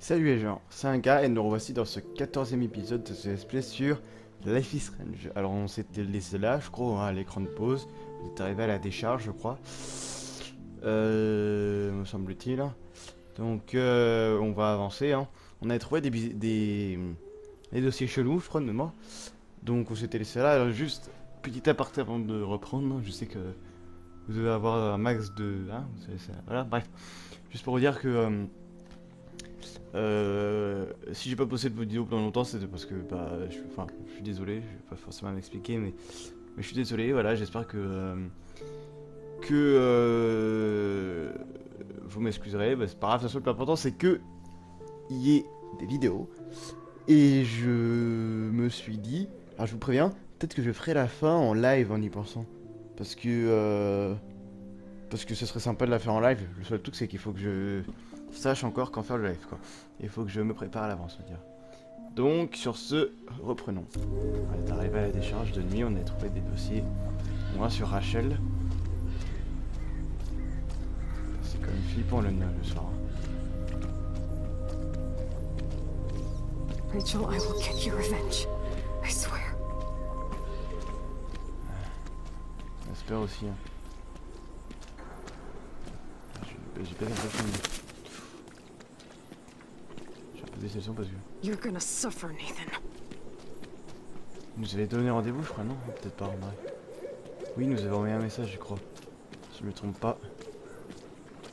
Salut les gens, c'est un gars et nous revoici dans ce 14e épisode de ce let's play sur Life is Strange. Alors on s'était laissé là, je crois, hein, à l'écran de pause. On est arrivé à la décharge, je crois. Me semble-t-il. Donc on va avancer. Hein. On avait trouvé des dossiers chelous, je crois, de mémoire. Donc on s'était laissé là. Alors juste, petit aparté avant de reprendre. Je sais que vous devez avoir un max de... Hein, voilà, bref. Juste pour vous dire que... si j'ai pas posté de vidéo pendant longtemps, c'était parce que je suis désolé, je vais pas forcément m'expliquer, mais je suis désolé. Voilà, j'espère que vous m'excuserez. Bah, c'est pas grave, de toute façon, le plus important c'est que il y ait des vidéos. Et je me suis dit, alors je vous préviens, peut-être que je ferai la fin en live en y pensant, parce que ce serait sympa de la faire en live. Le seul truc c'est qu'il faut que je sache encore quand faire le live, quoi. Il faut que je me prépare à l'avance, on va dire. Donc sur ce, reprenons. On est arrivé à la décharge de nuit, on a trouvé des dossiers. Moi sur Rachel. C'est quand même flippant le soir. Rachel, I will get your revenge. I swear. J'espère aussi. Hein. J'ai pas l'impression. Des sessions parce que... You're gonna suffer, Nathan. Vous nous avez donné rendez-vous, je crois, non? Peut-être pas, en vrai. Oui, nous avez envoyé un message, je crois. Si je me trompe pas.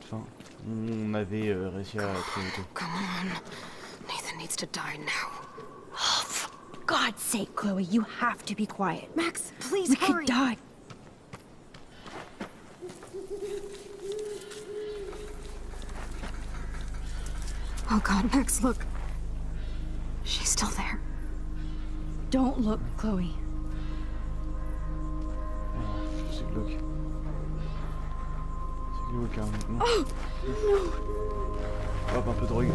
Enfin, on avait réussi à trouver tout. Come on. Nathan needs to die now. Oh, for God's sake, Chloe, you have to be quiet. Max, please We hurry. could die. Oh God, Max, look. She's still there. Don't look, Chloe. C'est glauque. C'est glauque, hein, maintenant. Oh, no. Hop, un peu de drogue.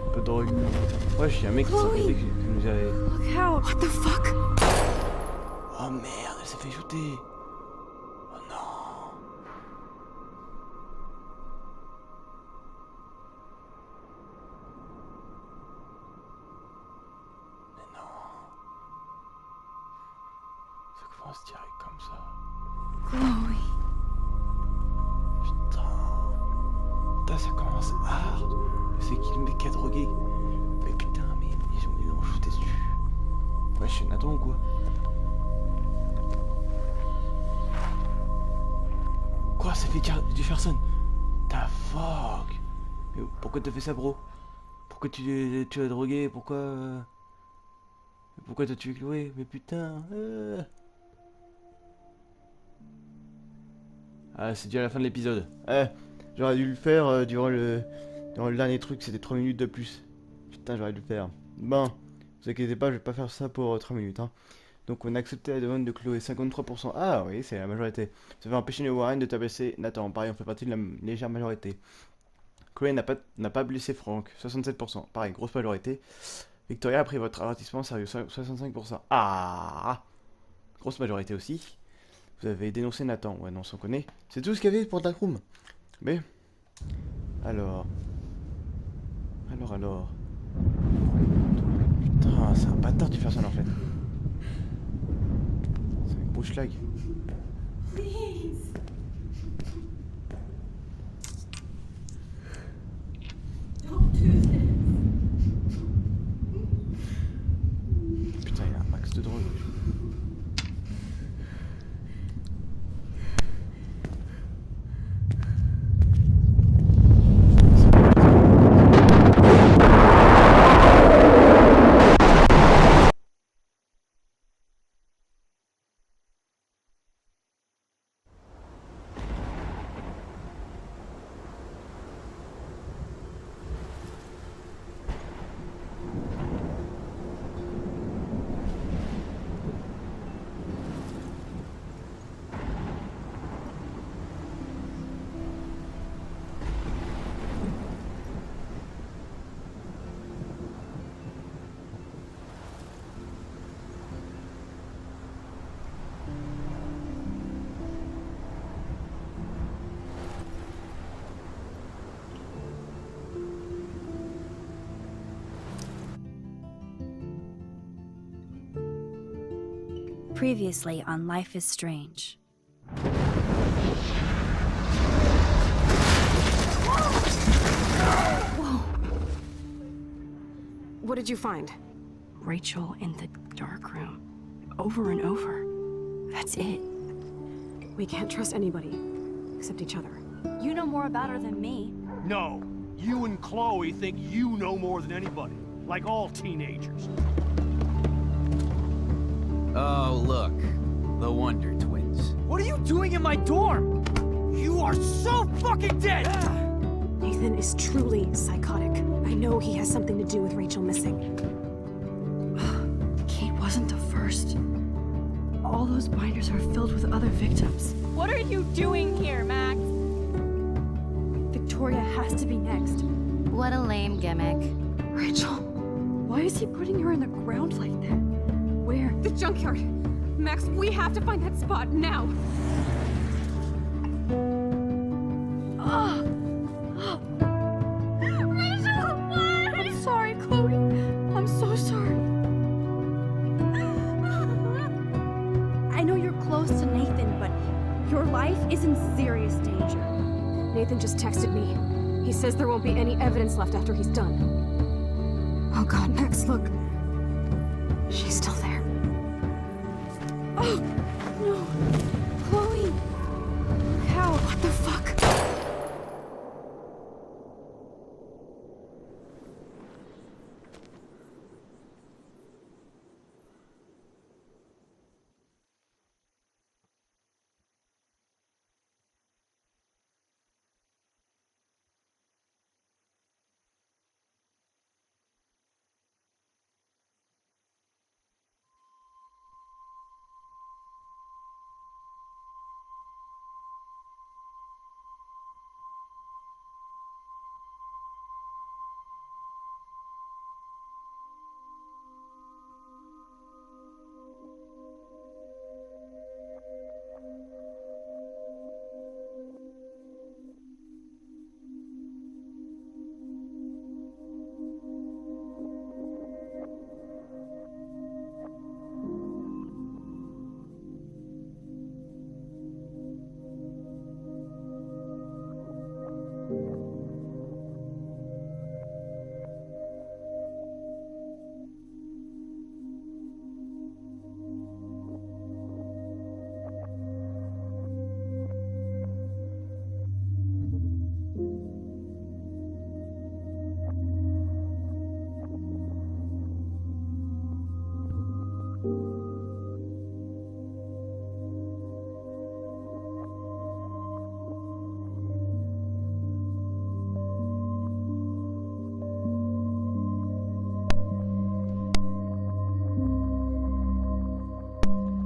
Un peu de drogue. Ouais, je suis un mec qui Chloé. nous avait... Look out. What the fuck? Oh merde, elle s'est fait shooter. Oh non. Mais non. C'est comment se tirer comme ça? Chloe. Putain, ça commence hard. C'est qui le mec qui a drogué? Mais putain, mais ils ont shooté dessus. Ouais, je suis Nathan ou quoi? Quoi, ça fait Jefferson? Ta fuck. Mais pourquoi t'as fait ça, bro? Pourquoi tu as drogué? Pourquoi t'as tué Chloé? Mais putain. Ah, c'est déjà la fin de l'épisode. J'aurais dû le faire durant le dernier truc, c'était 3 minutes de plus. Putain, j'aurais dû le faire. Bon, vous inquiétez pas, je vais pas faire ça pour 3 minutes. Hein. Donc on a accepté la demande de Chloé, 53%. Ah oui, c'est la majorité. Vous avez empêché les Warren de tabasser Nathan. Pareil, on fait partie de la légère majorité. Chloé n'a pas blessé Franck, 67%. Pareil, grosse majorité. Victoria a pris votre avertissement sérieux, 65%. Ah, grosse majorité aussi. Vous avez dénoncé Nathan. Ouais, non, on s'en connaît. C'est tout ce qu'il y avait pour Darkroom. Mais... Alors... Putain, c'est un bâtard du personne en fait. C'est un gros schlag. Putain, il a un max de drogue. Previously on Life is Strange. Whoa! What did you find? Rachel in the dark room. Over and over. That's it. We can't trust anybody, except each other. You know more about her than me. No, you and Chloe think you know more than anybody, like all teenagers. Oh, look. The Wonder Twins. What are you doing in my dorm? You are so fucking dead! Nathan is truly psychotic. I know he has something to do with Rachel missing. Kate wasn't the first. All those binders are filled with other victims. What are you doing here, Max? Victoria has to be next. What a lame gimmick. Rachel, why is he putting her in the ground like that? Where? The junkyard! Max, we have to find that spot now! Rachel, what? I'm sorry, Chloe. I'm so sorry. I know you're close to Nathan, but your life is in serious danger. Nathan just texted me. He says there won't be any evidence left after he's done. Oh god, Max, look. She's still there. Oh, no. Chloe. How? What the fuck?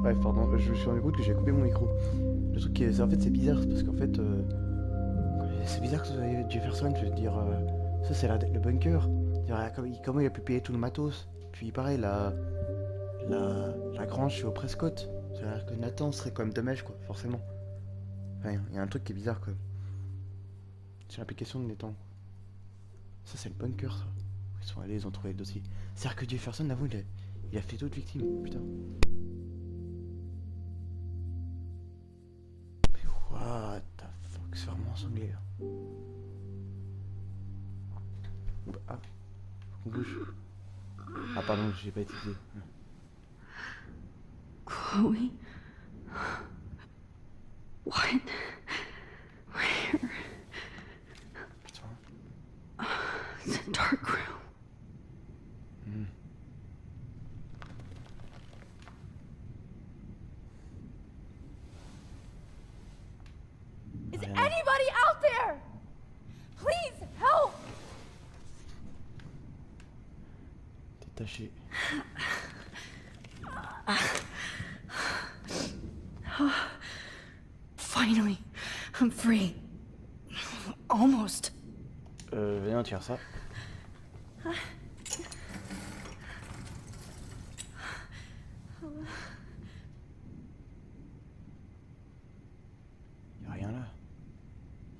Bref, pardon, je me suis rendu compte que j'ai coupé mon micro. Le truc, en fait, c'est bizarre, parce qu'en fait, c'est bizarre que ce soit Jefferson, je veux dire, ça c'est le bunker. Comment il a pu payer tout le matos? Puis pareil, la grange, je suis au Prescott. C'est-à-dire que Nathan serait quand même de mèche, quoi, forcément. Enfin, il y a un truc qui est bizarre, quand même. C'est l'application de Nathan. Ça, c'est le bunker, ça. Ils sont allés, ils ont trouvé le dossier. C'est-à-dire que Jefferson, avant, il a fait d'autres victimes, putain. What the fuck, c'est vraiment ensanglé là. Ah, faut qu'on bouge. Ah pardon, j'ai pas été dit. Chloe? What? Where? Putain. It's a dark room. Is anybody out there? Please help! Détaché. Finally, I'm free. Almost. Viens, tire ça. Y'a rien là.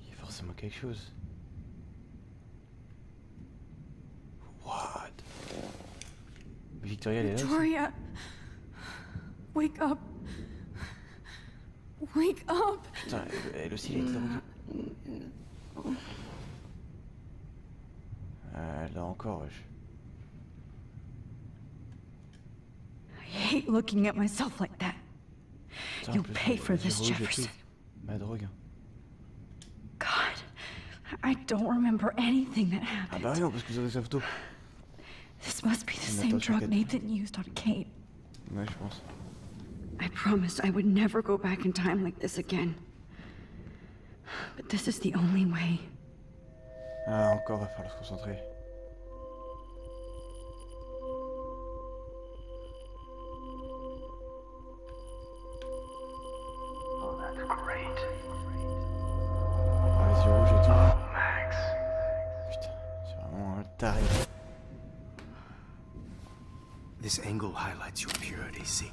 Il y a forcément quelque chose. What? Victoria, elle est là aussi. Victoria. Wake up. Wake up. Putain, elle aussi, elle a été droguée. Là encore, wesh. I hate looking at myself like that. Putain, en You'll plus, pay for j'ai this, rejeté Jefferson. ma drogue. God, I don't remember anything that Ah happened. bah oui, non, parce que vous avez sa photo. This must be the Mais same attention, drug Kate. Nathan used on Kate. Ouais, je pense. I promised I would never go back in time like this again. But this is the only way. Ah, encore, va falloir se concentrer. Oh, that's great. Ah, les yeux rouges et tout. Max. Putain, c'est vraiment un taré. This angle highlights your purity, see?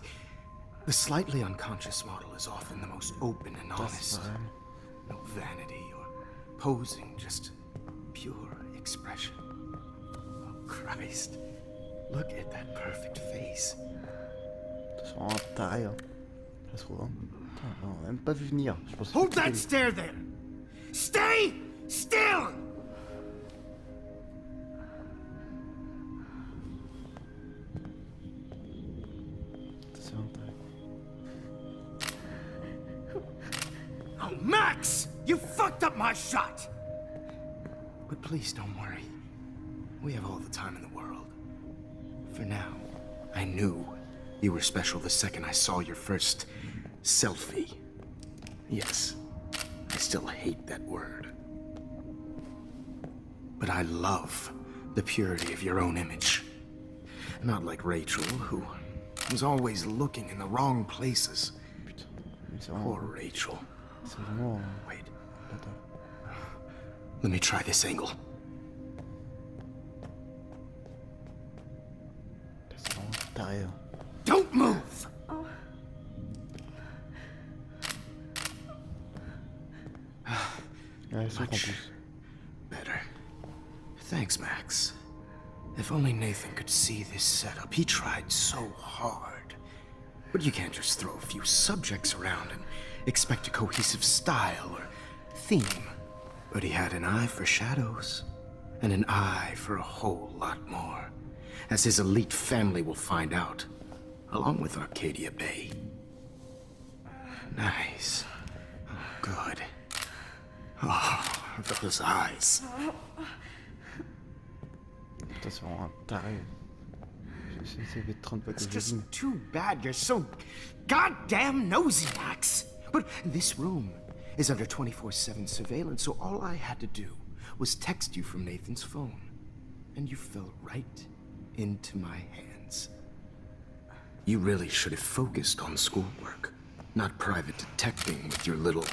The slightly unconscious model is often the most open and Putain, c'est honest. pas vrai. No vanity or posing, just pure expression. Oh, Christ. Look at that perfect face. C'est vraiment un taré, hein. Ça se trouve, hein. Putain, on a même pas vu venir. Je pense que Hold c'était that lui. stare there! Stay still! C'est un taré. Oh, Max! You fucked up my shot! But please don't worry. We have all the time in the world. For now, I knew you were special the second I saw your first selfie. Yes, I still hate that word. But I love the purity of your own image. Not like Rachel, who was always looking in the wrong places. Putain, mais c'est vraiment. Poor Rachel. C'est vraiment. Wait, Attends. let me try this angle. C'est vraiment un taré, hein. Don't move! Ouais, sauf en Much plus. better. Thanks, Max. If only Nathan could see this setup. He tried so hard. But you can't just throw a few subjects around and expect a cohesive style or theme. But he had an eye for shadows, and an eye for a whole lot more, as his elite family will find out, along with Arcadia Bay. Nice. Oh, good. Oh, those eyes. Putain, c'est vraiment un taré. J'ai essayé de 30 fois que It's je just dis. too bad you're so goddamn nosy, Max. But this room is under 24/7 surveillance, so all I had to do was text you from Nathan's phone. And you fell right into my hands. You really should have focused on schoolwork, not private detecting with your little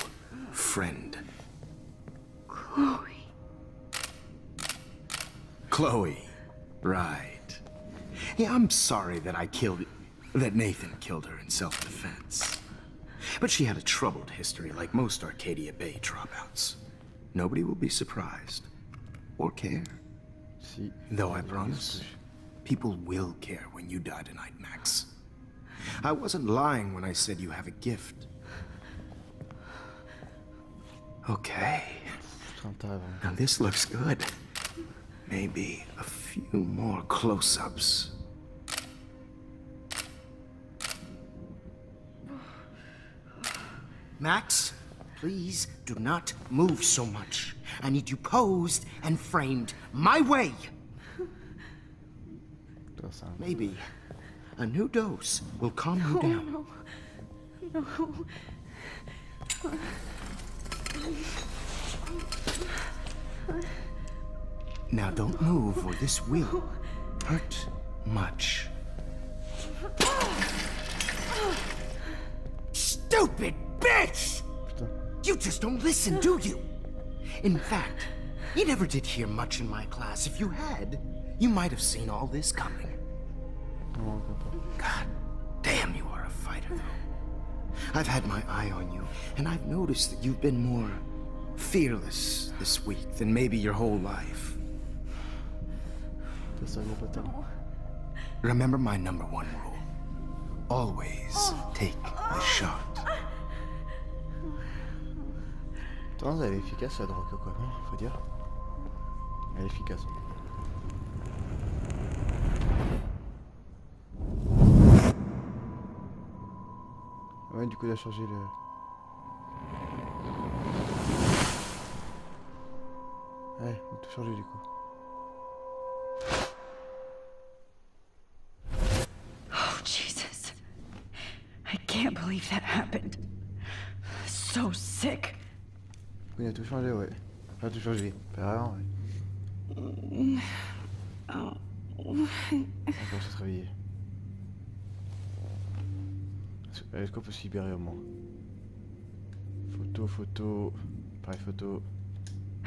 friend. Chloe. Chloe, right. Yeah, I'm sorry that Nathan killed her in self-defense. But she had a troubled history like most Arcadia Bay dropouts. Nobody will be surprised. Or care. Si. Though I promise, people will care when you die tonight, Max. I wasn't lying when I said you have a gift. Okay. C'est un taré, vraiment. Now this looks good. Maybe a few more close-ups. Max, please do not move so much. I need you posed and framed my way. Putain, c'est un. Maybe a new dose will calm you down. Now don't move or this will hurt much. Stupid bitch! Putain. You just don't listen, do you? In fact, you never did hear much in my class. If you had, you might have seen all this coming. Non, encore pas. God damn, you are a fighter, though. I've had my eye on you, and I've noticed that you've been more fearless this week than maybe your whole life. Ça va pas tellement. Remember my #1 rule. always take the shot. Attends, elle est efficace la drogue quoi, non, faut dire. Elle est efficace. Ouais, du coup, il a changé le... Ouais, on a tout changé du coup. Oh, Jesus. I can't believe that happened. So sick. Il a tout changé, ouais. Il a tout changé. Pas vraiment, ouais. Encore se réveiller. Est-ce qu'on peut se libérer au moins? Photo, pareil photo.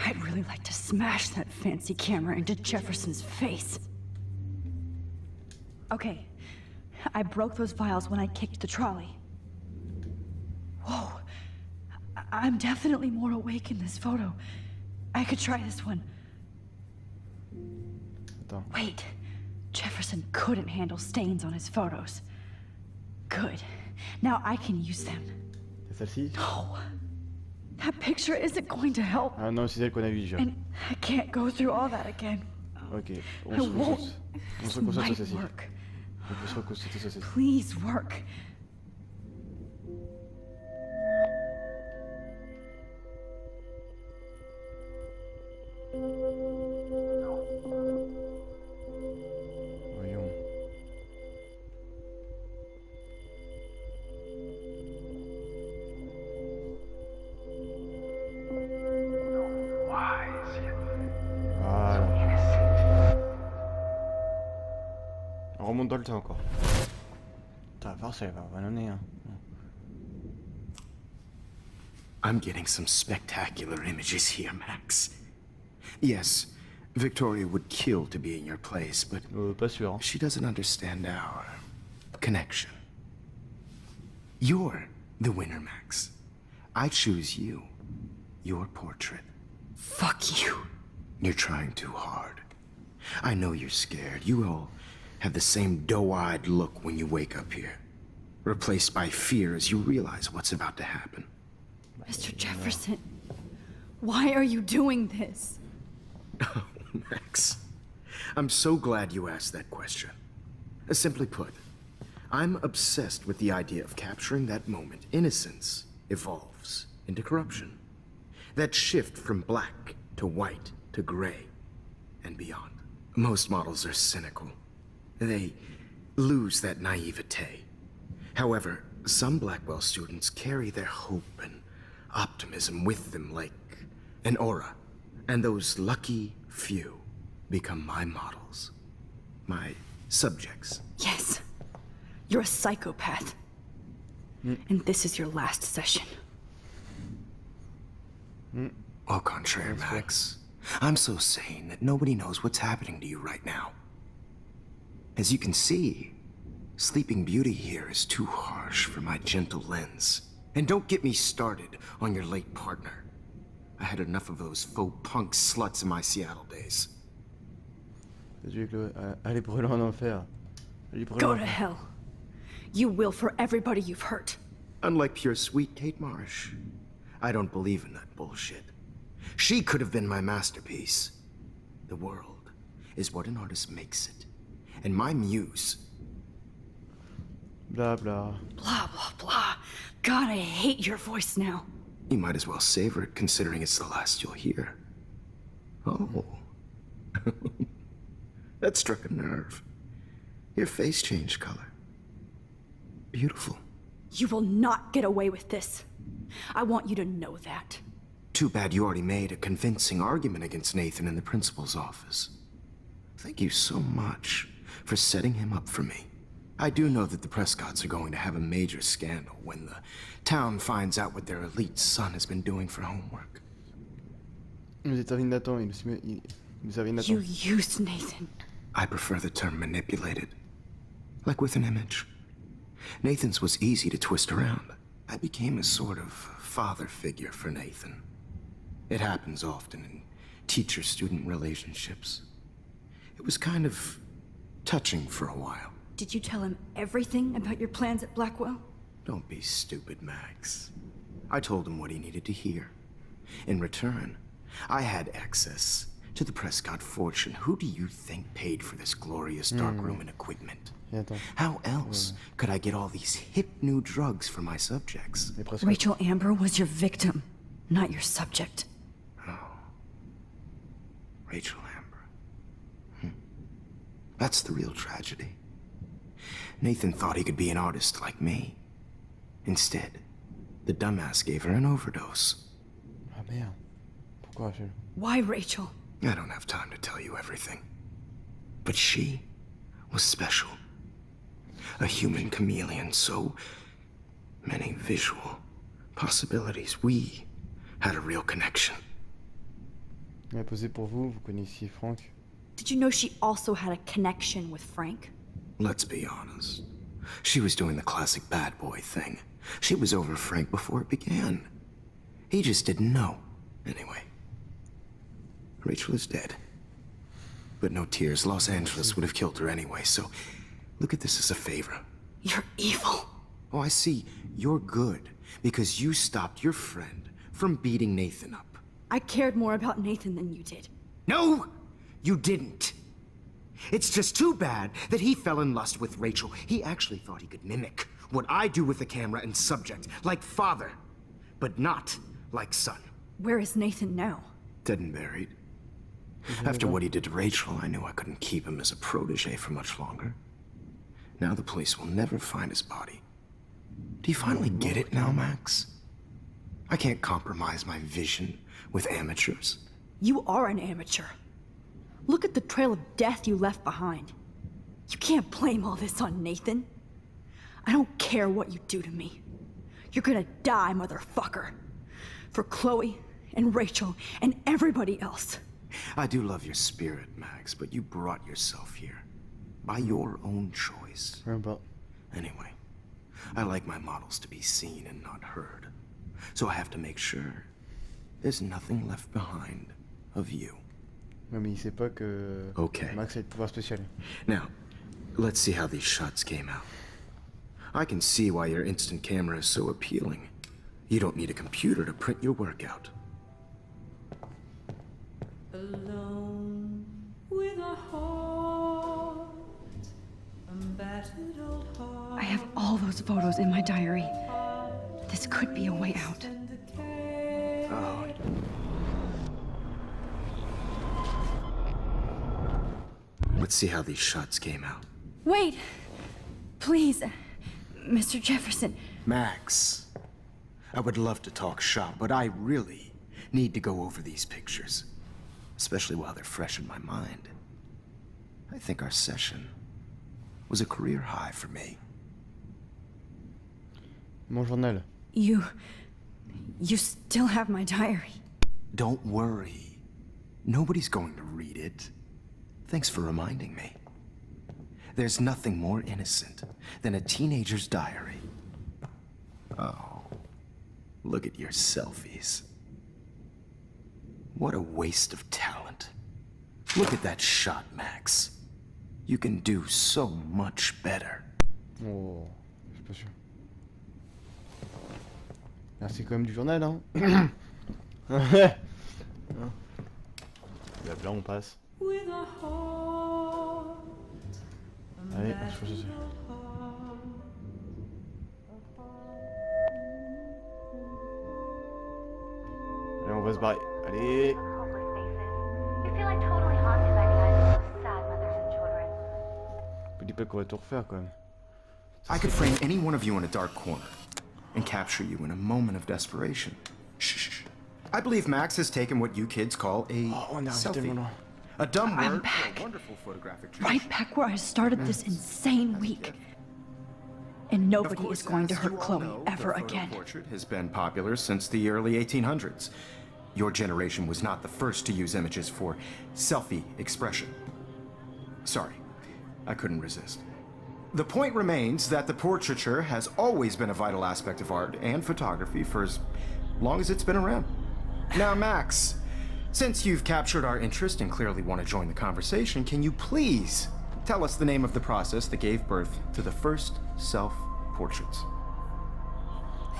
I'd really like to smash that fancy camera into Jefferson's face. Okay, I broke those files when I kicked the trolley. Whoa, I'm definitely more awake in this photo. I could try this one. Attends. Wait, Jefferson couldn't handle stains on his photos. Good, now I can use them. C'est celle-ci? No, that picture isn't going to help. Ah non, c'est celle qu'on a vue déjà. And I can't go through all that again. Ok, I won't. on se This concentre sur might celle-ci. work. On peut se reconcentrer sur celle-ci. Please work. Voyons. Wise yet Voilà. innocent. On remonte dans le temps encore. Putain, force, elle va ballonner, hein. I'm getting some spectacular images here, Max. Yes, Victoria would kill to be in your place, but Pas sûr, hein. she doesn't understand our connection. You're the winner, Max. I choose you. Your portrait. Fuck you. You're trying too hard. I know you're scared. You all have the same doe-eyed look when you wake up here, replaced by fear as you realize what's about to happen. Mr. Jefferson, why are you doing this? Oh, Max. I'm so glad you asked that question. Simply put, I'm obsessed with the idea of capturing that moment innocence evolves into corruption. That shift from black to white to gray and beyond. Most models are cynical. They lose that naivete. However, some Blackwell students carry their hope and optimism with them like an aura. And those lucky few become my models. My subjects. Yes, you're a psychopath. And this is your last session. Au contraire, Max. I'm so sane that nobody knows what's happening to you right now. As you can see, Sleeping Beauty here is too harsh for my gentle lens. And don't get me started on your late partner. I had enough of those faux punk sluts in my Seattle days. Elle est brûlée en enfer. Elle est brûlée Go en to enfer. hell. You will for everybody you've hurt. Unlike pure sweet Kate Marsh, I don't believe in that bullshit. She could have been my masterpiece. The world is what an artist makes it. And my muse... Bla bla. Blah, blah, blah. God, I hate your voice now. You might as well savor it, considering it's the last you'll hear. Oh. That struck a nerve. Your face changed color. Beautiful. You will not get away with this. I want you to know that. Too bad you already made a convincing argument against Nathan in the principal's office. Thank you so much for setting him up for me. I do know that the Prescotts are going to have a major scandal when the town finds out what their elite son has been doing for homework. Il nous a servi de Nathan, il nous a servi de You Nathan. used Nathan. I prefer the term manipulated. Like with an image. Nathan's was easy to twist around. I became a sort of father figure for Nathan. It happens often in teacher-student relationships. It was kind of touching for a while. Did you tell him everything about your plans at Blackwell? Don't be stupid, Max. I told him what he needed to hear. In return, I had access to the Prescott fortune. Who do you think paid for this glorious darkroom and equipment? How else could I get all these hip new drugs for my subjects? Rachel Amber was your victim, not your subject. Rachel Amber. That's the real tragedy. Nathan thought he could be an artist like me. Instead, the dumbass gave her an overdose. Ah merde. Pourquoi, Rachel? Why Rachel? I don't have time to tell you everything. But she was special. A human chameleon, so many visual possibilities. We had a real connection. Elle a posé pour vous, vous connaissiez Frank. Did you know she also had a connection with Frank? Let's be honest. She was doing the classic bad boy thing. She was over Frank before it began. He just didn't know. Anyway, Rachel is dead. But no tears. Los Angeles would have killed her anyway, so look at this as a favor. You're evil. Oh, I see. You're good because you stopped your friend from beating Nathan up. I cared more about Nathan than you did. No, you didn't. It's just too bad that he fell in lust with Rachel. He actually thought he could mimic what I do with the camera and subject, like father, but not like son. Where is Nathan now? Dead and buried. After what he did to Rachel, I knew I couldn't keep him as a protege for much longer. Now the police will never find his body. Do you finally get it now, Max? I can't compromise my vision with amateurs. You are an amateur. Look at the trail of death you left behind. You can't blame all this on Nathan. I don't care what you do to me. You're gonna die, motherfucker. For Chloe and Rachel and everybody else. I do love your spirit, Max, but you brought yourself here. By your own choice. Anyway, I like my models to be seen and not heard. So I have to make sure there's nothing left behind of you. Ouais, mais il sait pas que Max a le pouvoir spécial. Now, let's see how these shots came out. I can see why your instant camera is so appealing. You don't need a computer to print your work out. Alone with a heart, a battered old heart. I have all those photos in my diary. This could be a way out. Oh. Let's see how these shots came out. Wait! Please, Mr. Jefferson. Max, I would love to talk shop, but I really need to go over these pictures. Especially while they're fresh in my mind. I think our session was a career high for me. Mon journal. You still have my diary. Don't worry. Nobody's going to read it. Thanks for reminding me. There's nothing more innocent than a teenager's diary. Oh, look at your selfies. What a waste of talent. Look at that shot, Max. You can do so much better. Oh, je suis pas sûr. Merci quand même du journal, hein. Là, on passe. Allez, je sais. Allez, on va se barrer. Allez. Dis pas qu'on va tout refaire quand même. I could frame any one of you in a dark corner and capture you in a moment of desperation. Shh. I believe Max has taken what you kids call a selfie. A dumb word for a wonderful photographic tradition. Right back where I started this insane week. And nobody is going to hurt Chloe ever again. The portrait has been popular since the early 1800s. Your generation was not the first to use images for selfie expression. Sorry, I couldn't resist. The point remains that the portraiture has always been a vital aspect of art and photography for as long as it's been around. Now, Max, since you've captured our interest and clearly want to join the conversation, can you please tell us the name of the process that gave birth to the first self-portraits.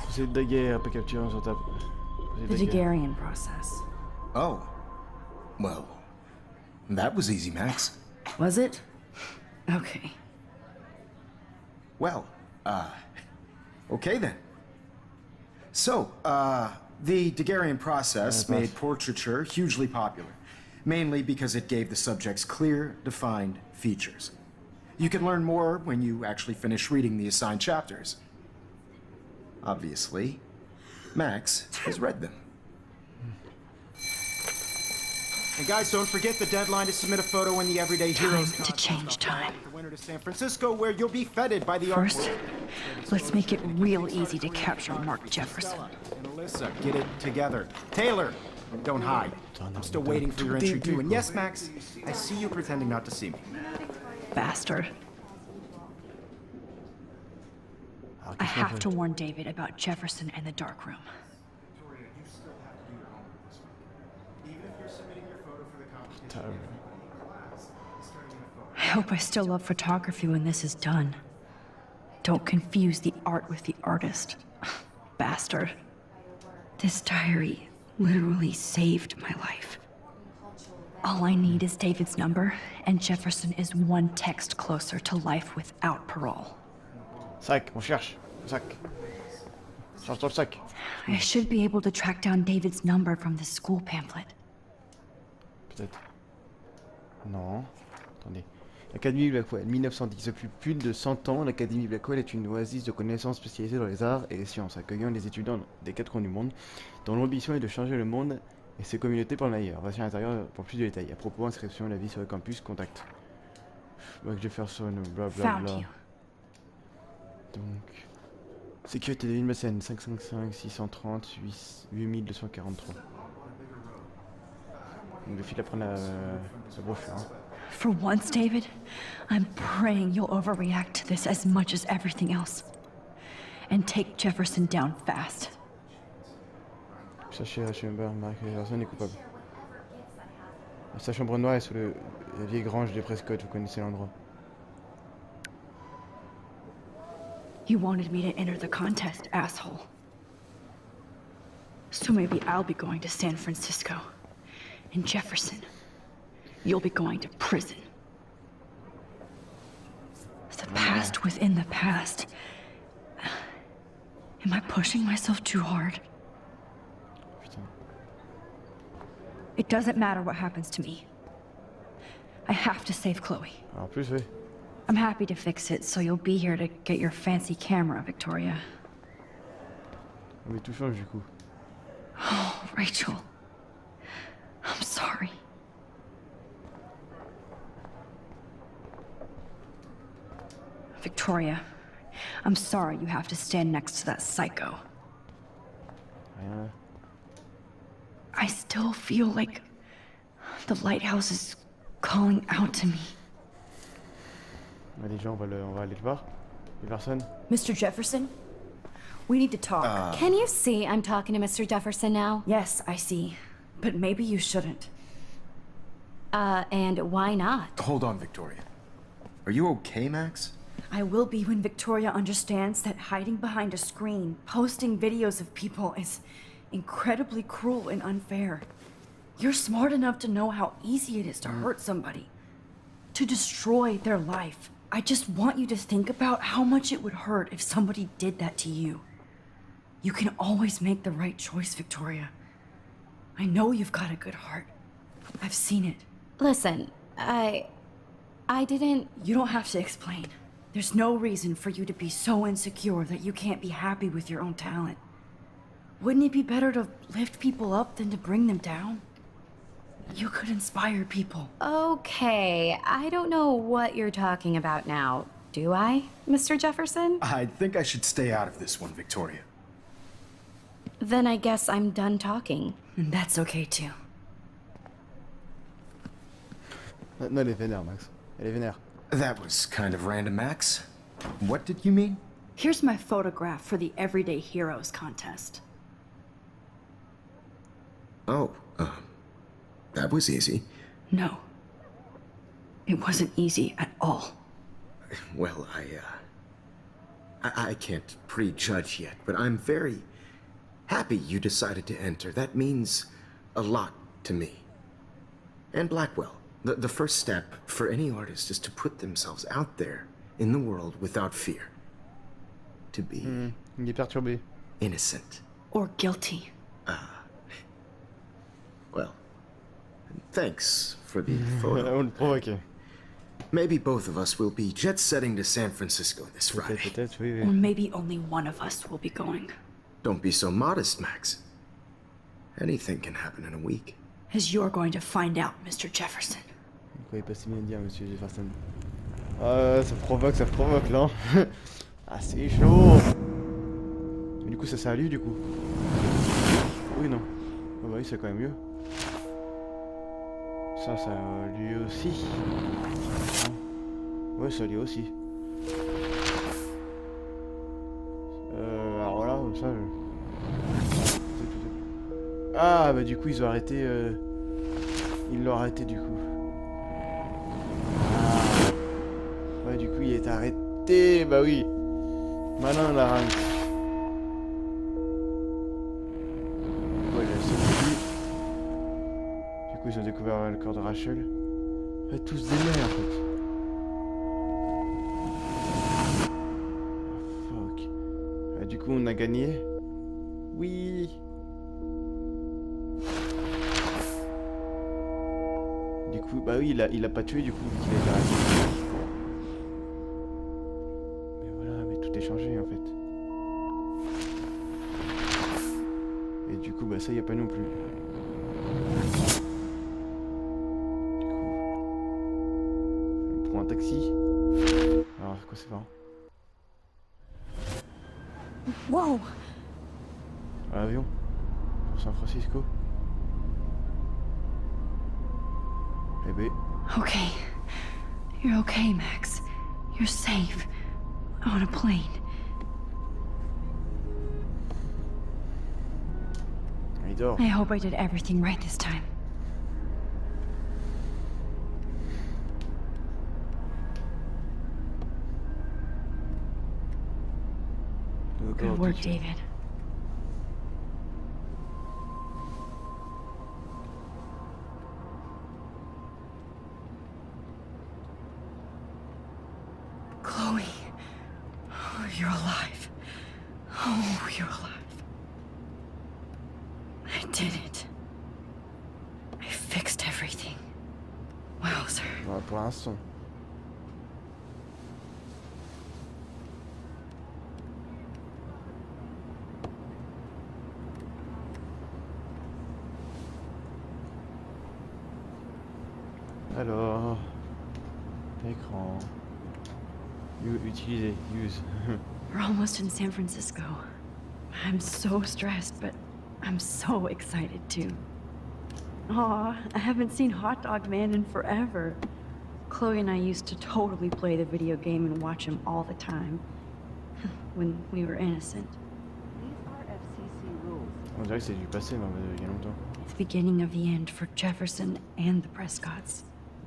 C'est de daguerre, pas capturant sur ta... The Daguerrean process. Oh. Well, that was easy, Max. Was it? Okay. Well, okay then. So, the Daguerrean process made portraiture hugely popular, mainly because it gave the subjects clear, defined features. You can learn more when you actually finish reading the assigned chapters. Obviously, Max has read them. And guys, don't forget the deadline to submit a photo in the Everyday Heroes Time to change time. The winter to San Francisco, where you'll be feted by the First, let's make it real easy to capture Mark Jefferson. And Alyssa, get it together. Taylor, don't hide. I'm still waiting for your entry too. And yes, Max, I see you pretending not to see me. Bastard. I have to warn David about Jefferson and the dark room. I hope I still love photography when this is done. Don't confuse the art with the artist. Bastard. This diary literally saved my life. All I need is David's number, and Jefferson is one text closer to life without parole. Sac, on cherche. Sac. Cherche dans le sac. I should be able to track down David's number from the school pamphlet. Peut-être. Non. Attendez. L'Académie Blackwell, 1910. Depuis plus de 100 ans, l'Académie Blackwell est une oasis de connaissances spécialisée dans les arts et les sciences, accueillant les étudiants des quatre coins du monde, dont l'ambition est de changer le monde et ses communautés pour le meilleur. Voici à l'intérieur pour plus de détails. À propos, inscription, la vie sur le campus, contact. Moi que je vais faire ça, blablabla. Donc... Sécurité de Villemessène, 555 630 8243. Donc le fil à prendre la brochure. Hein. For once, David, I'm praying you'll overreact to this as much as everything else. And take Jefferson down fast. Sachez, Mark Jefferson est coupable. Sa chambre noire est sous la vieille grange de Prescott, vous connaissez l'endroit. You wanted me to enter the contest, asshole. So maybe I'll be going to San Francisco. And Jefferson, you'll be going to prison. The past within the past. Am I pushing myself too hard? Putain. It doesn't matter what happens to me. I have to save Chloe. En plus, oui. I'm happy to fix it, so you'll be here to get your fancy camera, Victoria. Mais tout change du coup. Oh, Rachel. I'm sorry. Victoria, I'm sorry you have to stand next to that psycho. Rien. I still feel like the lighthouse is calling out to me. Les gens, on va aller le voir. Les personnes. Mr. Jefferson, we need to talk. Can you see I'm talking to Mr. Jefferson now? Yes, I see. But maybe you shouldn't. And why not? Hold on, Victoria. Are you okay, Max? I will be when Victoria understands that hiding behind a screen, posting videos of people is incredibly cruel and unfair. You're smart enough to know how easy it is to hurt somebody, to destroy their life. I just want you to think about how much it would hurt if somebody did that to you. You can always make the right choice, Victoria. I know you've got a good heart. I've seen it. Listen, I didn't... You don't have to explain. There's no reason for you to be so insecure that you can't be happy with your own talent. Wouldn't it be better to lift people up than to bring them down? You could inspire people. Okay, I don't know what you're talking about now. Do I, Mr. Jefferson? I think I should stay out of this one, Victoria. Then I guess I'm done talking. And that's okay too. Non, elle est vénère, Max. Elle est vénère. That was kind of random, Max. What did you mean? Here's my photograph for the Everyday Heroes contest. Oh, that was easy. No. It wasn't easy at all. Well, I can't prejudge yet, but I'm very happy you decided to enter. That means a lot to me. And Blackwell. The first step for any artist is to put themselves out there in the world without fear. To be Il est perturbé. innocent. Or guilty. Well, thanks for the photo. On le provoque. Maybe both of us will be jet-setting to San Francisco this Friday. Peut-être, oui, Or oui. maybe only one of us will be going. Don't be so modest, Max. Anything can happen in a week. As you're going to find out, Mr. Jefferson. Vous pouvez pas si bien dire, monsieur Jefferson. Ah, ça provoque là. Ah, c'est chaud. Mais du coup, ça sert à lui, du coup. Oui, non. Ah bah oui, c'est quand même mieux. Ça lui aussi. Ouais, ça lui aussi. Alors là, ça... Ah, bah du coup, ils ont arrêté... Ils l'ont arrêté, du coup. Ah. Ouais, du coup, il est arrêté. Bah oui. Malin, la rame. Ouais, il a sauté. Du coup, ils ont découvert le corps de Rachel. Ouais, tous des mères, en fait. Oh, fuck. Ouais, du coup, on a gagné. Oui. Du coup, bah oui, il a pas tué, du coup, vu qu'il a été arrêté. Mais voilà, mais tout est changé, en fait. Et du coup, bah ça, y a pas non plus. On prend un taxi. Alors, quoi c'est pas? Whoa! À l'avion. Pour San Francisco. Eh ben. Okay. You're okay, Max. You're safe. On a plane. Il dort. I hope I did everything right this time. Good work, David. Chloe. Oh, you're alive. Oh, you're alive. I did it. I fixed everything. Wow, sir. Ouais, pour l'instant. Alors, écran. Utiliser, use. We're almost in San Francisco. I'm so stressed, but I'm so excited too. Aw, I haven't seen Hot Dog Man in forever. Chloe and I used to totally play the video game and watch him all the time. When we were innocent. On dirait que c'est du passé, mais il y a longtemps. The beginning of the end for Jefferson and the Prescotts.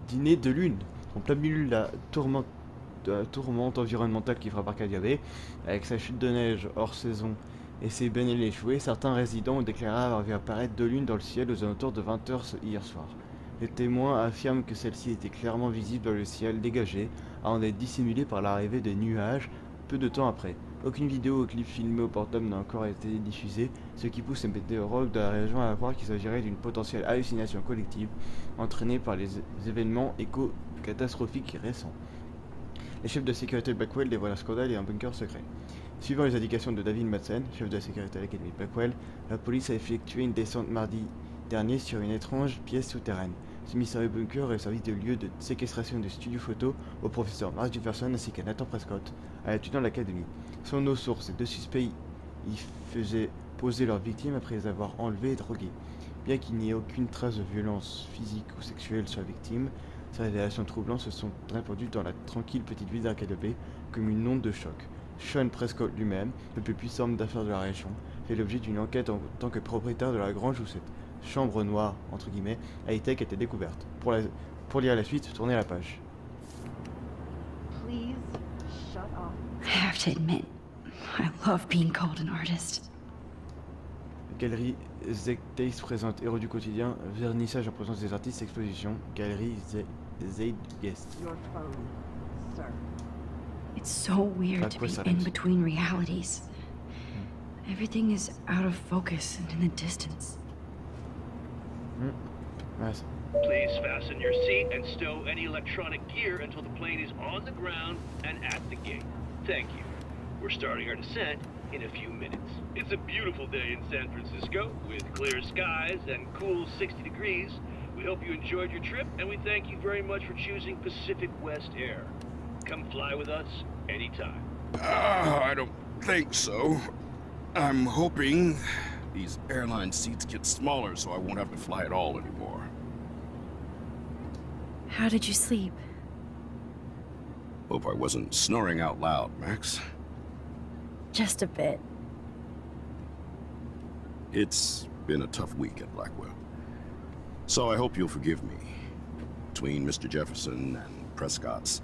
Dîner de lune, en plein milieu de la tourmente environnementale qui frappe Arcadia, avec sa chute de neige hors saison et ses baignades échouées, certains résidents ont déclaré avoir vu apparaître deux lunes dans le ciel aux alentours de 20 h hier soir. Les témoins affirment que celle-ci était clairement visible dans le ciel dégagé, avant d'être dissimulée par l'arrivée des nuages peu de temps après. Aucune vidéo ou clip filmé au portable n'a encore été diffusé, ce qui pousse les météorologues de la région à croire qu'il s'agirait d'une potentielle hallucination collective entraînée par les événements éco-catastrophiques récents. Les chefs de sécurité de Blackwell dévoilent un scandale et un bunker secret. Suivant les indications de David Madsen, chef de la sécurité à l'Académie de Blackwell, la police a effectué une descente mardi dernier sur une étrange pièce souterraine. Ce mystérieux bunker est servi de lieu de séquestration de studio photo au professeur Mark Jefferson ainsi qu'à Nathan Prescott, à l'étudiant de l'académie. Selon nos sources, les deux suspects y faisaient poser leurs victimes après les avoir enlevées et droguées. Bien qu'il n'y ait aucune trace de violence physique ou sexuelle sur la victime, ces révélations troublantes se sont répandues dans la tranquille petite ville d'Arcadia Bay comme une onde de choc. Sean Prescott lui-même, le plus puissant homme d'affaires de la région, fait l'objet d'une enquête en tant que propriétaire de la grange où cette chambre noire, entre guillemets, high-tech était découverte. Pour lire la suite, tournez la page. I have to admit, I love being called an artist. Galerie Zeitgeist présente héros du quotidien, vernissage en présence des artistes, exposition, galerie Zeitgeist. It's so weird to be in between realities. Everything is out of focus and in the distance. Ouais, Please fasten your seat and stow any electronic gear until the plane is on the ground and at the gate. Thank you. We're starting our descent in a few minutes. It's a beautiful day in San Francisco with clear skies and cool 60 degrees. We hope you enjoyed your trip and we thank you very much for choosing Pacific West Air. Come fly with us anytime. I don't think so. I'm hoping these airline seats get smaller so I won't have to fly at all anymore. How did you sleep? Hope I wasn't snoring out loud, Max. Just a bit. It's been a tough week at Blackwell. So I hope you'll forgive me. Between Mr. Jefferson and Prescott's,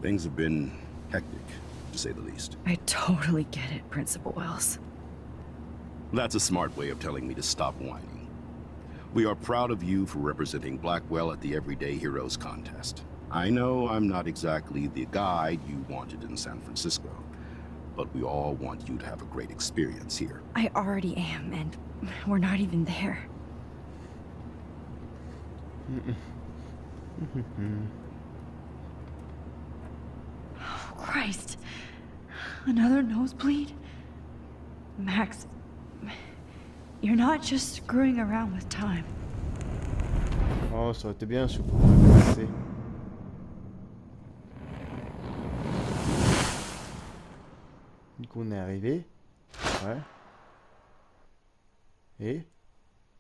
things have been hectic, to say the least. I totally get it, Principal Wells. That's a smart way of telling me to stop whining. We are proud of you for representing Blackwell at the Everyday Heroes contest. I know I'm not exactly the guide you wanted in San Francisco, but we all want you to have a great experience here. I already am, and we're not even there. Oh, Christ. Another nosebleed? Max, you're not just screwing around with time. Oh, ça aurait été bien si vous pouviez passer. Du coup, on est arrivé. Ouais. Et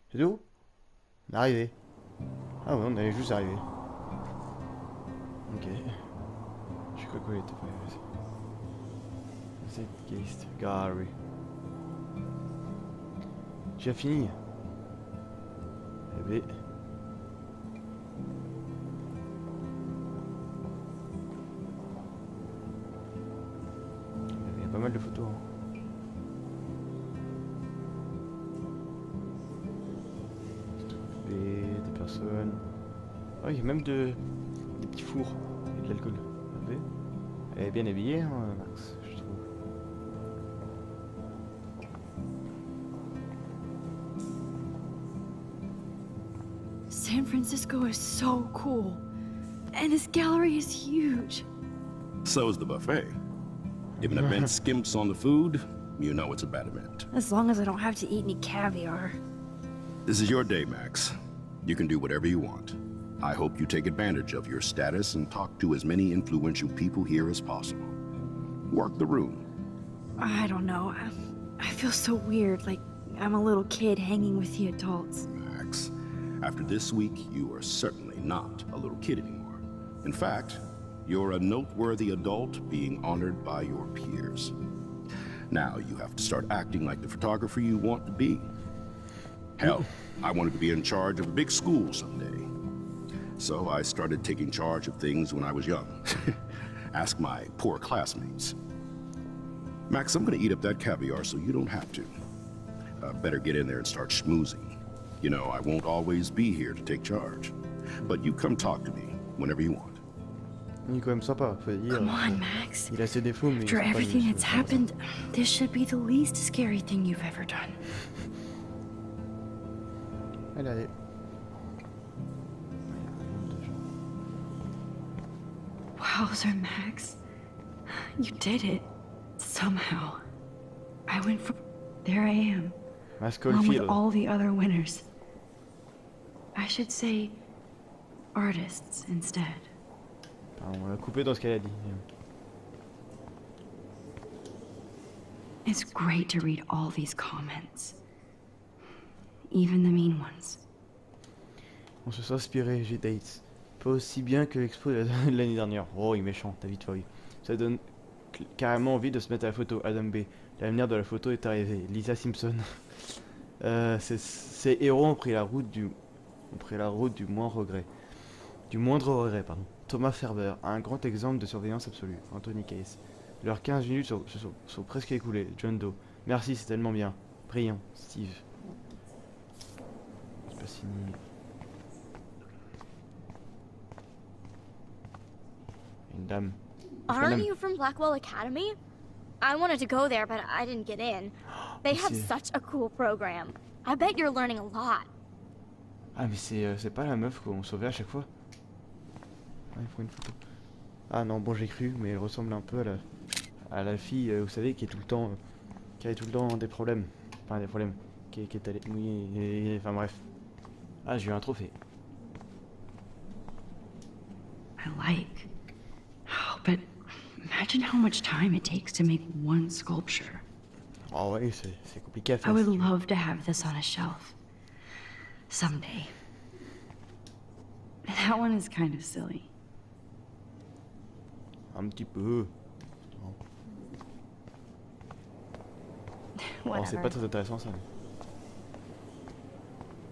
c'est tout? On est arrivé. Ah ouais, on allait juste arriver. Ok. Je crois qu'il était pas arrivé. Zeitgeist, Galerie. J'ai fini. Avez. Il y a pas mal de photos. Hein. Des personnes. Oh, il y a même des petits fours et de l'alcool. Elle est bien habillée, hein, Max, je trouve. San Francisco is so cool. And this gallery is huge. So is the buffet. If an event skimps on the food, you know it's a bad event. As long as I don't have to eat any caviar. This is your day, Max. You can do whatever you want. I hope you take advantage of your status and talk to as many influential people here as possible. Work the room. I don't know. I feel so weird, like I'm a little kid hanging with the adults. Max, after this week, you are certainly not a little kid anymore. In fact, you're a noteworthy adult being honored by your peers. Now you have to start acting like the photographer you want to be. Hell, I wanted to be in charge of a big school someday. So I started taking charge of things when I was young. Ask my poor classmates. Max, I'm gonna eat up that caviar so you don't have to. Better get in there and start schmoozing. You know, I won't always be here to take charge. But you come talk to me whenever you want. Il est quand même sympa, faut dire. Come on, Max. Il a ses défauts, mais After everything that's happened, this should be the least scary thing you've ever done. Allez, allez. Wowzer, Max. You did it. Somehow. I went from... There I am. Along with all the other winners. I should say... artists instead. On l'a coupé dans ce qu'elle a dit. It's great to read all these comments. Even the mean ones. On se sent inspiré, j'ai dates. Pas aussi bien que l'expo de l'année dernière. Oh, il est méchant, t'as vite folie. Ça donne carrément envie de se mettre à la photo. Adam B. L'avenir de la photo est arrivé. Lisa Simpson. Ces héros ont pris la route du moins regret. Du moindre regret, pardon. Thomas Ferber, un grand exemple de surveillance absolue. Anthony Case. Leurs 15 minutes sont presque écoulées. John Doe. Merci, c'est tellement bien. Brillant. Steve. C'est pas signé. Une dame. Aren't you from Blackwell Academy? I wanted to go there, but I didn't get in. They have such a cool program. I bet you're learning a lot. Ah mais c'est pas la meuf qu'on sauvait à chaque fois. Ah, il faut une photo. Ah non, bon j'ai cru, mais elle ressemble un peu à la fille, vous savez, qui est tout le temps, qui avait tout le temps des problèmes. Enfin des problèmes, qui est allée mouiller, enfin bref. Ah, j'ai eu un trophée. I like. Oh, but imagine how much time it takes to make one sculpture. Oh oui, c'est compliqué à faire. I would love to have this on a shelf. Someday. That one is kind of silly. Un petit peu. Oh, c'est pas très intéressant ça.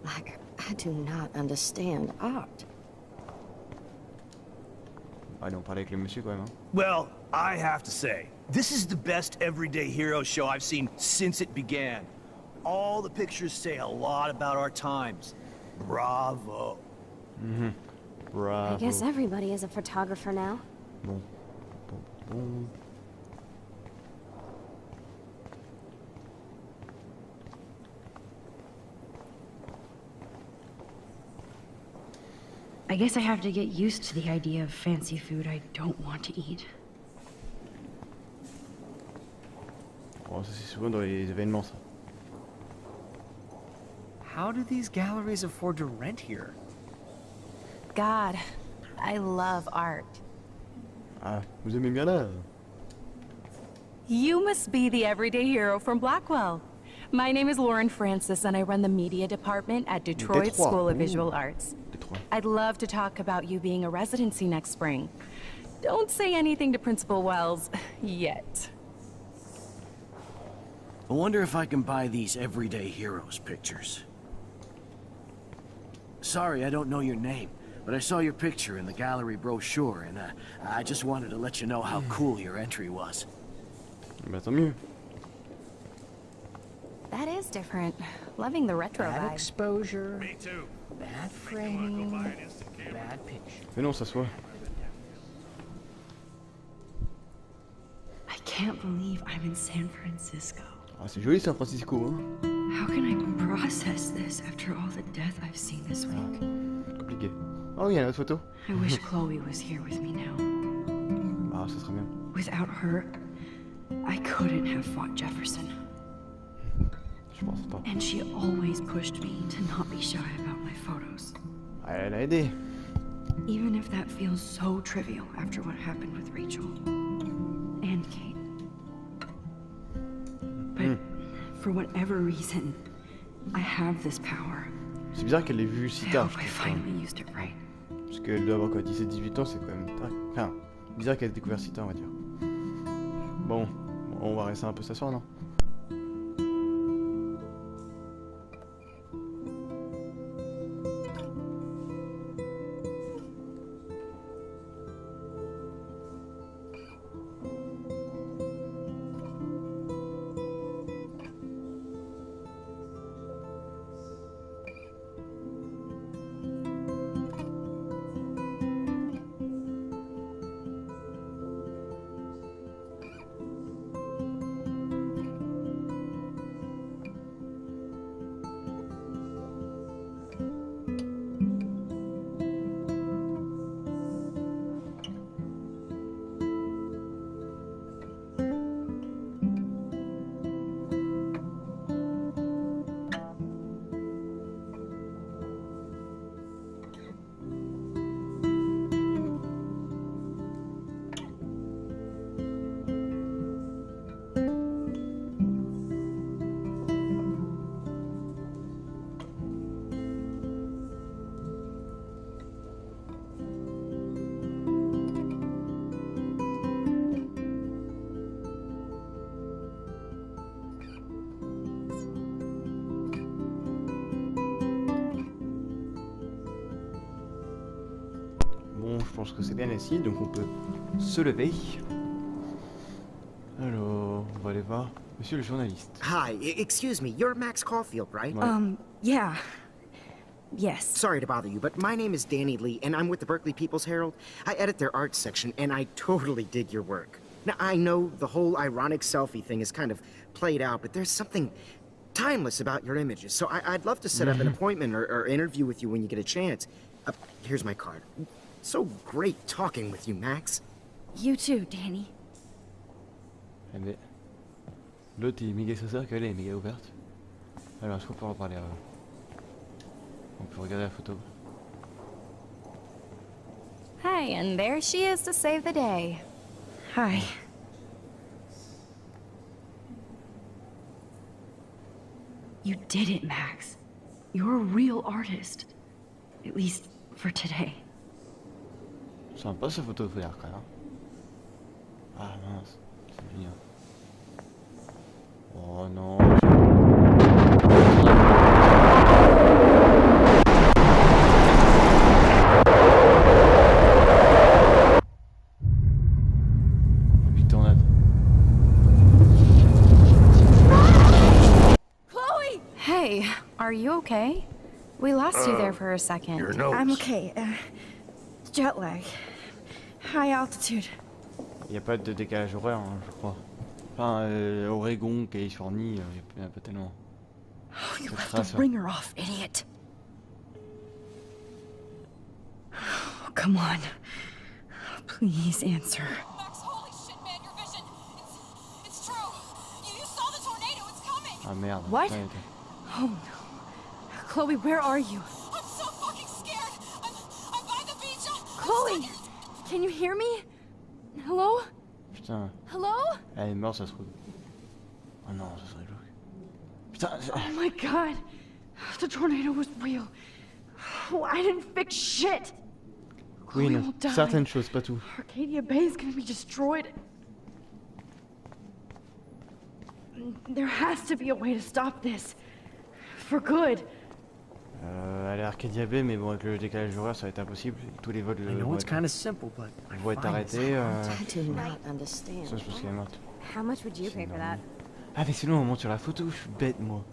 Like, I do not understand art. Allez, on parlait avec le monsieur quand même. Hein. Well, I have to say, this is the best everyday hero show I've seen since it began. All the pictures say a lot about our times. Bravo. Bravo. I guess everybody is a photographer now. Bon. I guess I have to get used to the idea of fancy food I don't want to eat. Oh, ça c'est souvent dans les événements ça. How do these galleries afford to rent here? God, I love art. Ah, vous aimez bien là? You must be the everyday hero from Blackwell. My name is Lauren Francis and I run the media department at Detroit School of Visual Arts. I'd love to talk about you being a residency next spring. Don't say anything to Principal Wells yet. I wonder if I can buy these everyday heroes pictures. Sorry, I don't know your name, but I saw your picture in the gallery brochure, and I just wanted to let you know how cool your entry was. Bah tant mieux. That is different. Loving the retro Bad vibe. exposure. Me too. Bad framing. Bad picture. Mais non, ça se voit. I can't believe I'm in San Francisco. Ah, c'est joli San Francisco, hein. How can I process this after all the death I've seen this week? Compliqué. Oh, il y a une autre photo. I wish Chloe was here with me now. Ah, ça serait bien. Without her, I couldn't have fought Jefferson. Je pense pas. And she always pushed me to not be shy about my photos. Ah, elle a aidé. Even if that feels so trivial after what happened with Rachel and Kate. But for whatever reason, I have this power. C'est bizarre qu'elle l'ait vu si I tard. hope I finally used it right. Parce qu'elle doit avoir quoi, 17-18 ans, c'est quand même tard. Enfin, bizarre qu'elle ait découvert si tard, on va dire. Bon, on va rester un peu s'asseoir, non? Bon, je pense que c'est bien assis, donc on peut se lever. Alors, on va aller voir monsieur le journaliste. Hi, excuse me, you're Max Caulfield, right? Ouais. Yeah. Yes. Sorry to bother you, but my name is Danny Lee, and I'm with the Berkeley People's Herald. I edit their arts section, and I totally dig your work. Now, I know the whole ironic selfie thing is kind of played out, but there's something timeless about your images, so I'd love to set up an appointment or interview with you when you get a chance. Here's my card. So great talking with you, Max. You too, Danny. Eh mais... L'autre il est méga sincère qu'elle est méga ouverte. Alors est-ce qu'on peut en parler On peut regarder la photo. Hi, and there she is to save the day. Hi. You did it, Max. You're a real artist. At least for today. Sympa sa photo, faut dire quand même. Ah mince, c'est génial. Oh non. Hey, are you okay? We lost you there for a second. Your nose. I'm okay. Jet lag. High altitude. Il n'y a pas de décalage horaire, hein, je crois. Enfin, Oregon, Californie, il n'y a pas tellement. Oh, you left the ringer off, idiot. Oh, come on. Please answer. Max, holy shit, man, your vision. It's true. You saw the tornado, it's coming. Ah merde. What? Putain, Oh no. Chloe, where are you? I'm so fucking scared. I'm by the beach. Chloe! Can you hear me? Hello? Putain. Hello? Elle est morte, ça se trouve. Oh non, ça serait glauque. Putain. Oh my god. The tornado was real. Oh, I didn't fix shit. Oui, Chloe non. will die. Certaines choses, pas tout. Arcadia Bay is gonna be destroyed. There has to be a way to stop this. For good. Aller à Arcadia Bay, mais bon, avec le décalage horaire, ça va être impossible. Tous les vols vont être arrêtés. Ça, je pense qu'elle est morte. How much would you pay for that? Ah, mais sinon, on monte sur la photo. Je suis bête, moi.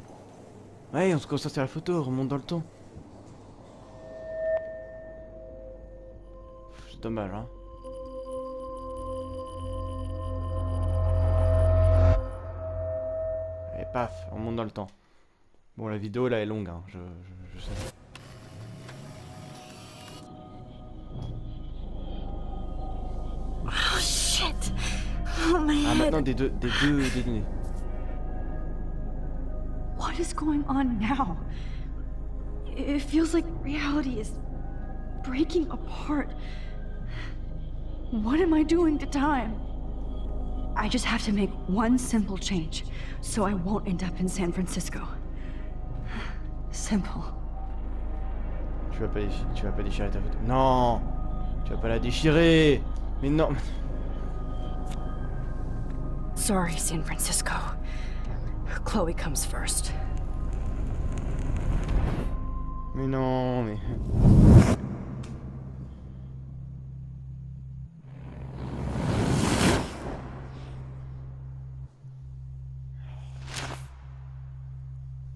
Ouais, on se concentre sur la photo, on remonte dans le temps. C'est dommage, hein. Et paf, on monte dans le temps. Bon, la vidéo là est longue, hein, je sais. Oh shit! Oh my Ah, head. maintenant des deux données. What is going on now? It feels like reality is breaking apart. What am I doing to time? I just have to make one simple change, so I won't end up in San Francisco. Simple. Tu vas pas déchirer ta photo. Non! Tu vas pas la déchirer! Mais non! Sorry, San Francisco. Chloe comes first. Mais non, mais...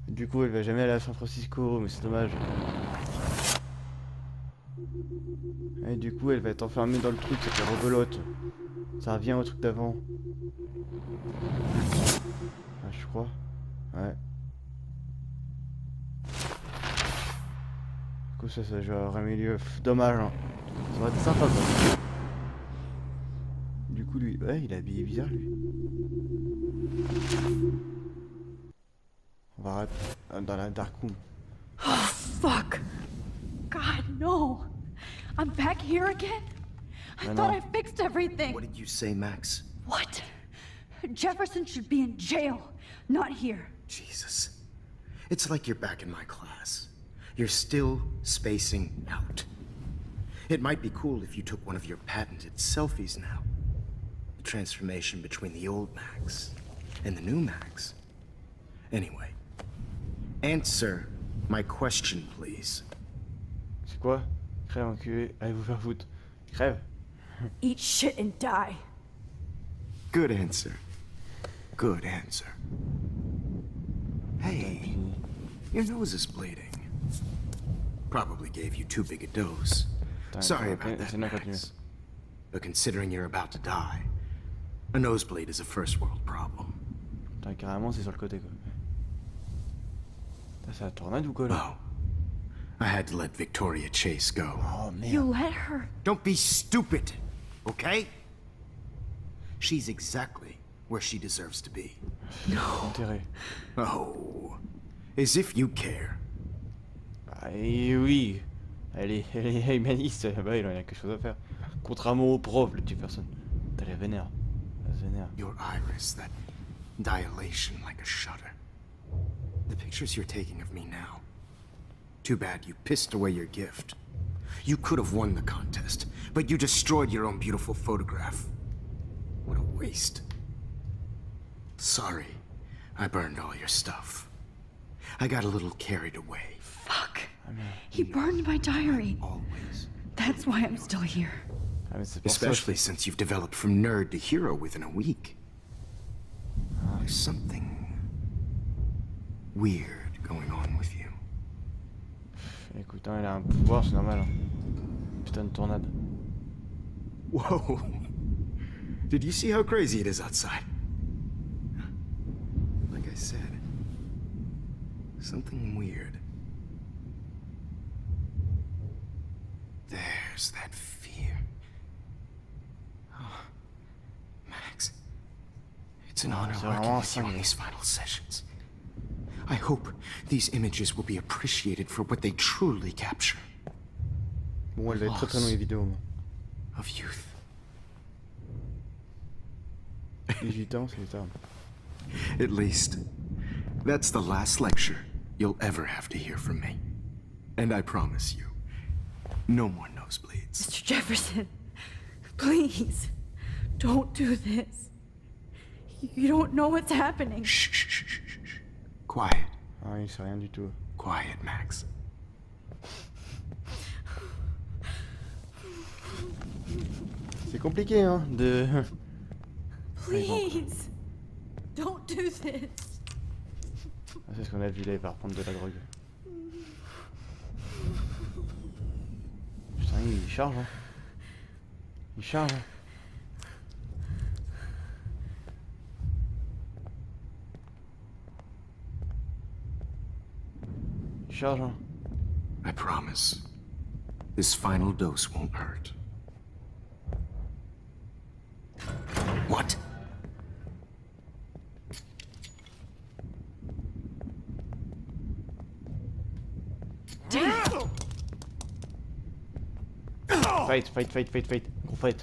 Du coup, elle va jamais aller à San Francisco, mais c'est dommage. Et du coup, elle va être enfermée dans le truc, ça fait rebelote. Ça revient au truc d'avant. Ah, je crois. Ouais. Du coup, ça j'aurais mieux. Dommage, hein. Ça aurait été sympa, quoi. Du coup, lui, ouais, il est habillé bizarre, lui. On va dans la dark room. Oh, fuck! God, no! I'm back here again? I thought I fixed everything! What did you say, Max? What? Jefferson should be in jail, not here. Jesus. It's like you're back in my class. You're still spacing out. It might be cool if you took one of your patented selfies now. The transformation between the old Max and the new Max. Anyway, answer my question, please. C'est quoi? Crème enculé, allez vous faire foutre. Crève. Eat shit and die. Good answer. Good answer. Hey, your nose is bleeding. Probably gave you too big a dose. Sorry about that, Max. But considering you're about to die, a nosebleed is a first world problem. Putain, carrément, c'est sur le côté, quoi. C'est la tornade ou quoi, là? Oh. I had to let Victoria Chase go. Oh, merde. You let her. Don't be stupid, okay? She's exactly where she deserves to be. No. Oh, as if you care. Ah, oui. Elle est humaniste. Bah, il en a quelque chose à faire. Contrairement au prof, le type personne. T'as les vénère. Elle se vénère. Your iris, that dilation like a shutter. The pictures you're taking of me now. Too bad you pissed away your gift. You could have won the contest, but you destroyed your own beautiful photograph. What a waste. Sorry, I burned all your stuff. I got a little carried away. Fuck. He burned my diary. Always. That's why I'm still here. Especially since you've developed from nerd to hero within a week. There's something weird going on with you. Écoute, hein, il a un pouvoir, c'est normal. Hein. Putain de tornade. Whoa! Did you see how crazy it is outside? Like I said, something weird. There's that fear. Oh, Max, it's an honor working with you on these final sessions. I hope these images will be appreciated for what they truly capture. Bon, elle va être très très longue les vidéos. Moi. Of youth. 18 ans, c'est tard. At least, that's the last lecture you'll ever have to hear from me. And I promise you, no more nosebleeds. Mr. Jefferson, please, don't do this. You don't know what's happening. Shh, shh, shh, shh, shh. Quiet. Ah, il sait rien du tout. Quiet, Max. C'est compliqué, hein, de... Please, don't do this. Ah, c'est ce qu'on a vu là, il va reprendre de la drogue. Putain, il charge, hein. Il charge. Il charge, hein. I promise, this final dose won't hurt. What? Fight, fight, fight, fight, fight. Gros fight.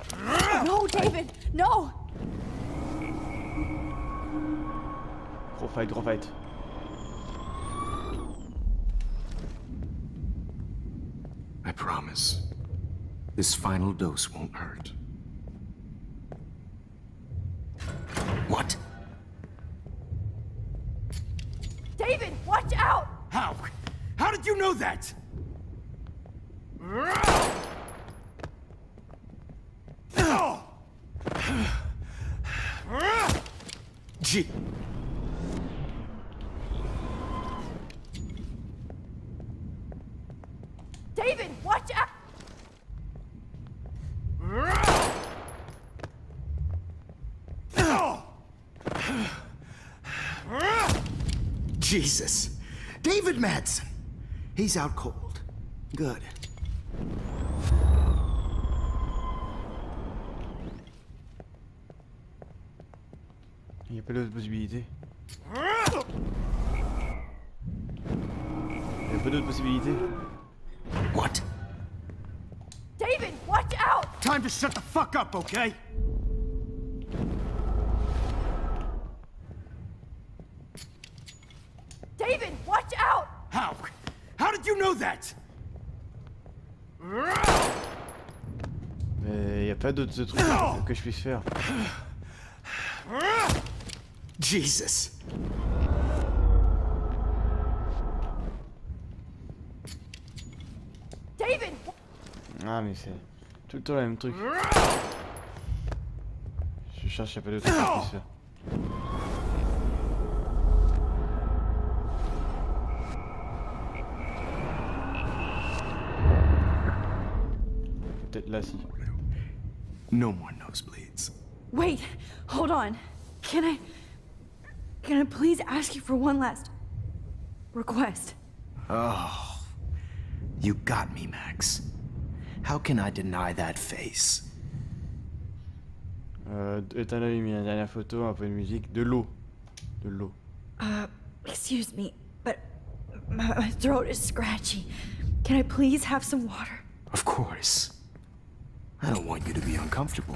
No, David, no! Gros fight, gros fight. I promise, this final dose won't hurt. What? David, watch out! How? How did you know that? Gee. David, watch out! Jesus. David Madsen. He's out cold. Good. Il n'y a pas d'autre possibilité. Il n'y a pas d'autre possibilité. What? David, watch out! Time to shut the fuck up, okay? David, watch out! How? How did you know that? Mais il n'y a pas d'autres trucs que je puisse faire. Jesus. David! Ah mais c'est... Tout le temps le même truc. Je cherche un peu de trucs à faire. Peut-être là, si. No more nosebleeds. Wait, hold on. Can I please ask you for one last request? Oh, you got me, Max. How can I deny that face? Éteins la lumière, dernière photo, un peu de musique, de l'eau. De l'eau. Excuse me, but my throat is scratchy. Can I please have some water? Of course. I don't want you to be uncomfortable.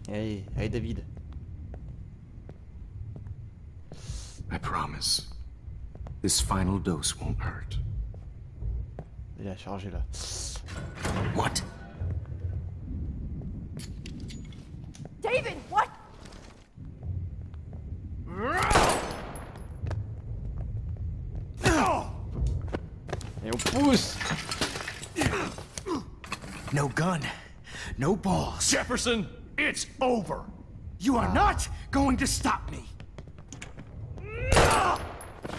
Allez, David. I promise. This final dose won't hurt. Il a chargé là. What? David, what? Et on pousse. No gun. No balls. Jefferson, it's over. You are not going to stop me.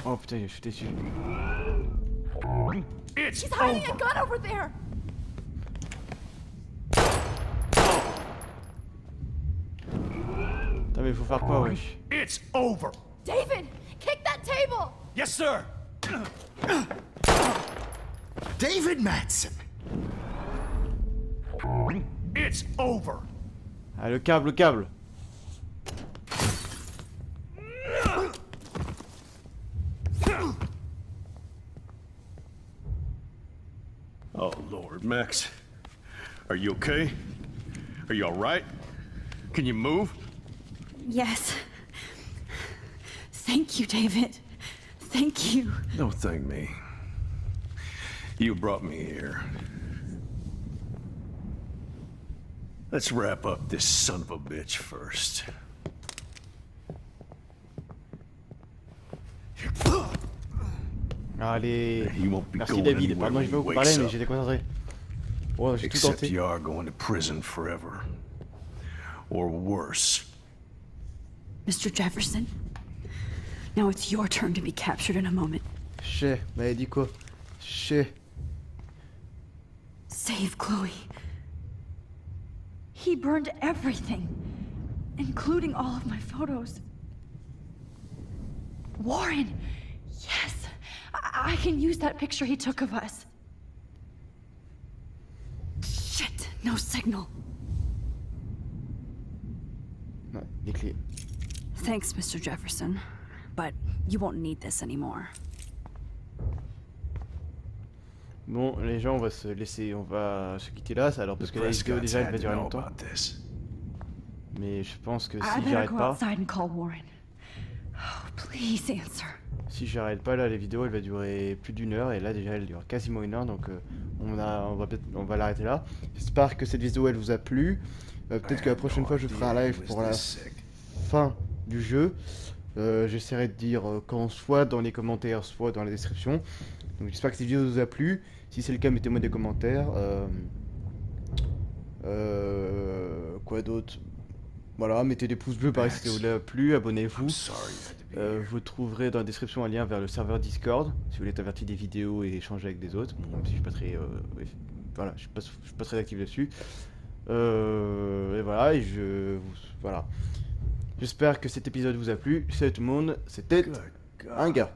Oh putain, je suis déçu. It's He's hiding over. a gun over there. Putain, mais faut faire quoi, wesh? It's over. David, kick that table. Yes, sir. David Madsen. It's over. Ah, le câble, le câble. Oh, Lord, Max. Are you okay? Are you all right? Can you move? Yes. Thank you, David. Thank you. Don't thank me. You brought me here. Let's wrap up this son of a bitch first. Allez. You won't be Merci going David. anywhere Pardon, when je vais he vous wakes parler, mais up. j'étais concentré. Oh, j'ai tout Except tenté. you are going to prison forever. Or worse. Mr. Jefferson, now it's your turn to be captured in a moment. Che, m'avait dit quoi? Che. Save Chloe. He burned everything, including all of my photos. Warren! Yes! I can use that picture he took of us. Shit! No signal. Ouais, les clés. Thanks, Mr. Jefferson. But you won't need this anymore. Bon, les gens, on va se laisser, on va se quitter là, alors parce que la vidéo déjà elle va durer longtemps. Mais je pense que si j'arrête pas, si j'arrête pas là, les vidéos elle va durer plus d'1 heure et là déjà elle dure quasiment 1 heure, donc on va l'arrêter là. J'espère que cette vidéo elle vous a plu. Peut-être que la prochaine fois je ferai un live pour la fin du jeu. J'essaierai de dire quand soit dans les commentaires, soit dans la description. Donc j'espère que cette vidéo vous a plu. Si c'est le cas, mettez-moi des commentaires. Quoi d'autre? Voilà, mettez des pouces bleus pareil si ça vous a plu. Abonnez-vous. Vous trouverez dans la description un lien vers le serveur Discord si vous voulez être averti des vidéos et échanger avec des autres. Bon, même si je suis pas très, voilà, je suis pas très actif là-dessus. Et voilà, voilà. J'espère que cet épisode vous a plu. Salut tout le monde, c'était un gars.